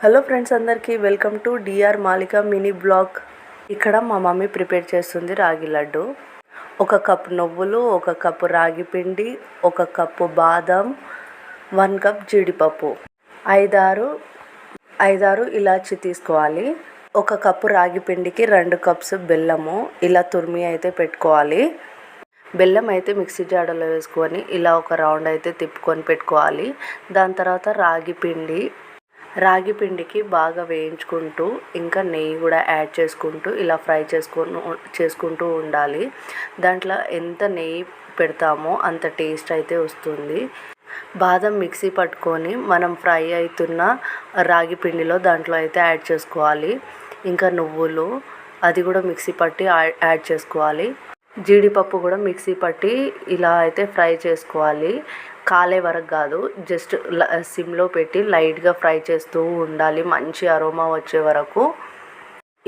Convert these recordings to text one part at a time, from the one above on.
Hello friends, అందరికీ welcome to DR Malika mini blog. ఇక్కడ మా మమ్మీ ప్రిపేర్ చేస్తుంది రాగి లడ్డు. 1 కప్ నువ్వులు, 1 కప్ రాగి పిండి, 1 కప్పు బాదం, 1 కప్ జీడిపప్పు, 5-6 ఇలాచి తీసుకోవాలి. 1 కప్పు రాగి పిండికి 2 కప్స్ బెల్లము ఇలా తురిమి అయితే పెట్టుకోవాలి. బెల్లం అయితే మిక్సీ జాడలో వేసుకొని ఇలా ఒక రౌండ్ అయితే తిప్పుకొని పెట్టుకోవాలి. దాని తర్వాత రాగి పిండికి బాగా వేయించుకుంటూ ఇంకా నెయ్యి కూడా యాడ్ చేసుకుంటూ ఇలా ఫ్రై చేసుకుంటూ ఉండాలి. దాంట్లో ఎంత నెయ్యి పెడతామో అంత టేస్ట్ అయితే వస్తుంది. బాదం మిక్సీ పట్టుకొని మనం ఫ్రై అవుతున్న రాగి పిండిలో దాంట్లో అయితే యాడ్ చేసుకోవాలి. ఇంకా నువ్వులు అది కూడా మిక్సీ పట్టి యాడ్ చేసుకోవాలి. జీడిపప్పు కూడా మిక్సీ పట్టి ఇలా అయితే ఫ్రై చేసుకోవాలి. కాలే వరకు కాదు, జస్ట్ సిమ్లో పెట్టి లైట్గా ఫ్రై చేస్తూ ఉండాలి మంచి అరోమా వచ్చే వరకు.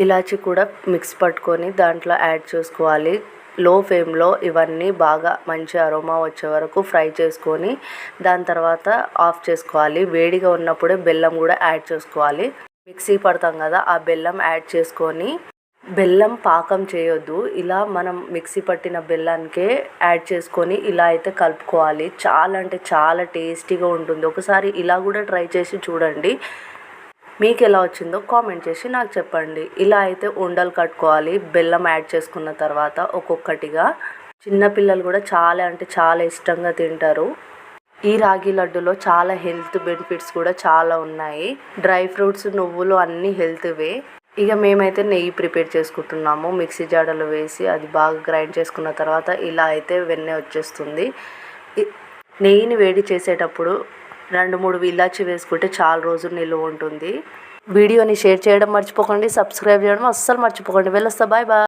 ఇలాచి కూడా మిక్స్ పట్టుకొని దాంట్లో యాడ్ చేసుకోవాలి. లో ఫ్లేమ్లో ఇవన్నీ బాగా మంచి అరోమా వచ్చే వరకు ఫ్రై చేసుకొని దాని తర్వాత ఆఫ్ చేసుకోవాలి. వేడిగా ఉన్నప్పుడే బెల్లం కూడా యాడ్ చేసుకోవాలి. మిక్సీ పడతాం కదా, ఆ బెల్లం యాడ్ చేసుకొని బెల్లం పాకం చేయొద్దు, ఇలా మనం మిక్సీ పట్టిన బెల్లానికే యాడ్ చేసుకొని ఇలా అయితే కలుపుకోవాలి. చాలా అంటే చాలా టేస్టీగా ఉంటుంది. ఒకసారి ఇలా కూడా ట్రై చేసి చూడండి. మీకు ఎలా వచ్చిందో కామెంట్ చేసి నాకు చెప్పండి. ఇలా అయితే ఉండలు కట్టుకోవాలి బెల్లం యాడ్ చేసుకున్న తర్వాత ఒక్కొక్కటిగా. చిన్నపిల్లలు కూడా చాలా అంటే చాలా ఇష్టంగా తింటారు. ఈ రాగి లడ్డులో చాలా హెల్త్ బెనిఫిట్స్ కూడా చాలా ఉన్నాయి. డ్రై ఫ్రూట్స్, నువ్వులు అన్నీ హెల్త్వే. ఇక మేమైతే నెయ్యి ప్రిపేర్ చేసుకుంటున్నాము. మిక్సీ జాడలో వేసి అది బాగా గ్రైండ్ చేసుకున్న తర్వాత ఇలా అయితే వెన్నె వచ్చేస్తుంది. నెయ్యిని వేడి చేసేటప్పుడు 2-3 ఇలాచి వేసుకుంటే చాలా రోజులు నిలువ ఉంటుంది. వీడియోని షేర్ చేయడం మర్చిపోకండి, సబ్స్క్రైబ్ చేయడం అస్సలు మర్చిపోకండి. వెళ్ళొస్తా, బాయ్ బాయ్.